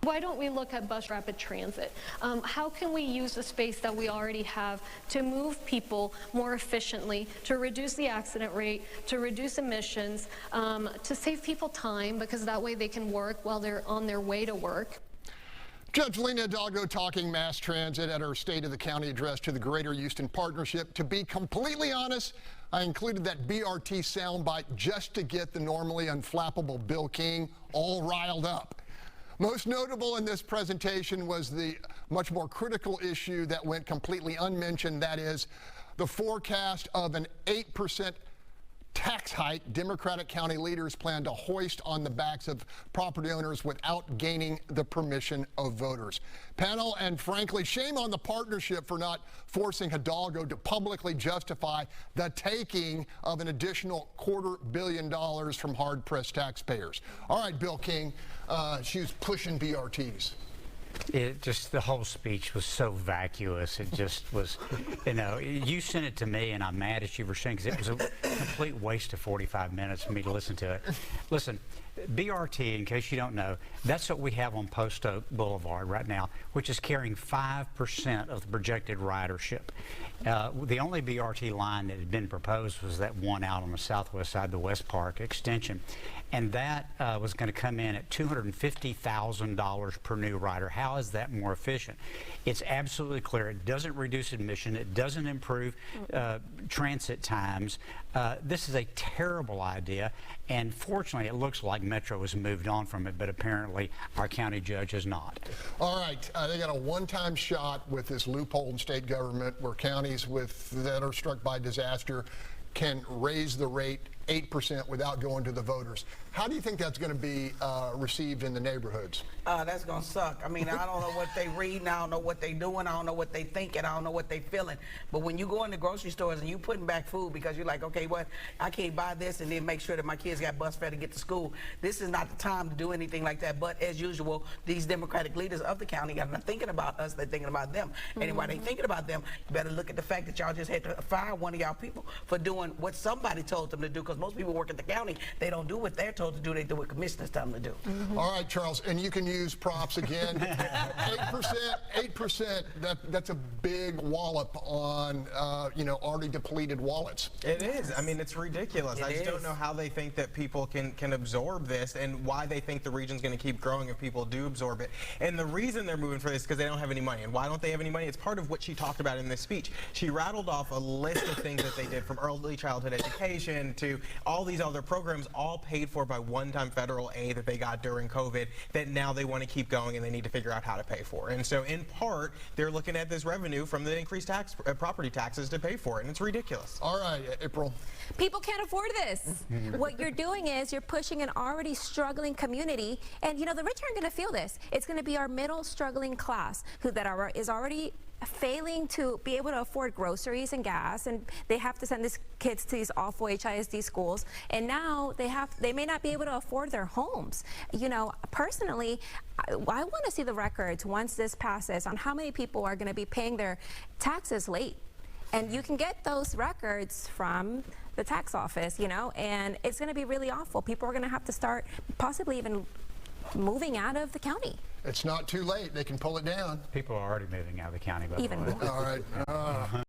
why don't we look at bus rapid transit? How can we use the space that we already have to move people more efficiently, to reduce the accident rate, to reduce emissions, to save people time, because that way they can work while they're on their way to work. Judge Lina Hidalgo talking mass transit at her State of the County address to the Greater Houston Partnership. To be completely honest, I included that BRT soundbite just to get the normally unflappable Bill King all riled up. Most notable in this presentation was the much more critical issue that went completely unmentioned, that is the forecast of an 8% tax hike Democratic county leaders plan to hoist on the backs of property owners without gaining the permission of voters. Panel, and frankly, shame on the partnership for not forcing Hidalgo to publicly justify the taking of an additional $250 million from hard-pressed taxpayers. All right, Bill King, she was pushing BRTs. The whole speech was so vacuous. It just was, you sent it to me and I'm mad at you for saying, because it was a complete waste of 45 minutes for me to listen to it. Listen, BRT, in case you don't know, that's what we have on Post Oak Boulevard right now, which is carrying 5% of the projected ridership. The only BRT line that had been proposed was that one out on the southwest side, the West Park extension. And that was going to come in at $250,000 per new rider. How is that more efficient? It's absolutely clear. It doesn't reduce admission. It doesn't improve transit times. This is a terrible idea. And fortunately, it looks like Metro has moved on from it, but apparently our county judge has not. All right, they got a one-time shot with this loophole in state government where counties that are struck by disaster can raise the rate 8% without going to the voters. How do you think that's going to be received in the neighborhoods? That's going to suck. I mean, I don't know what they reading, I don't know what they doing, I don't know what they thinking, I don't know what they feeling. But when you go in the grocery stores and you putting back food because you're like, okay, what, I can't buy this and then make sure that my kids got bus fare to get to school. This is not the time to do anything like that. But as usual, these Democratic leaders of the county are not thinking about us, they're thinking about them. And while they thinking about them, you better look at the fact that y'all just had to fire one of y'all people for doing what somebody told them to do, because most people work at the county, they don't do what they're told to do, they do what commissioners tell them to do. All right, Charles, and you can use props again. 8%, that's a big wallop on, already depleted wallets. It is. I mean, it's ridiculous. I just don't know how they think that people can absorb this, and why they think the region's going to keep growing if people do absorb it. And the reason they're moving for this is because they don't have any money. And why don't they have any money? It's part of what she talked about in this speech. She rattled off a list of things that they did, from early childhood education to all these other programs, all paid for by one-time federal aid that they got during COVID, that now they want to keep going and they need to figure out how to pay for. And so in part, they're looking at this revenue from the increased property taxes to pay for it, and it's ridiculous. All right, April. People can't afford this. What you're doing is you're pushing an already struggling community, and the rich aren't going to feel this. It's going to be our middle struggling class is already failing to be able to afford groceries and gas, and they have to send these kids to these awful HISD schools, and now they may not be able to afford their homes. Personally, I want to see the records once this passes on how many people are going to be paying their taxes late, and you can get those records from the tax office, and it's going to be really awful. People are going to have to start possibly even moving out of the county. It's not too late. They can pull it down. People are already moving out of the county, by Even the way. more. All right.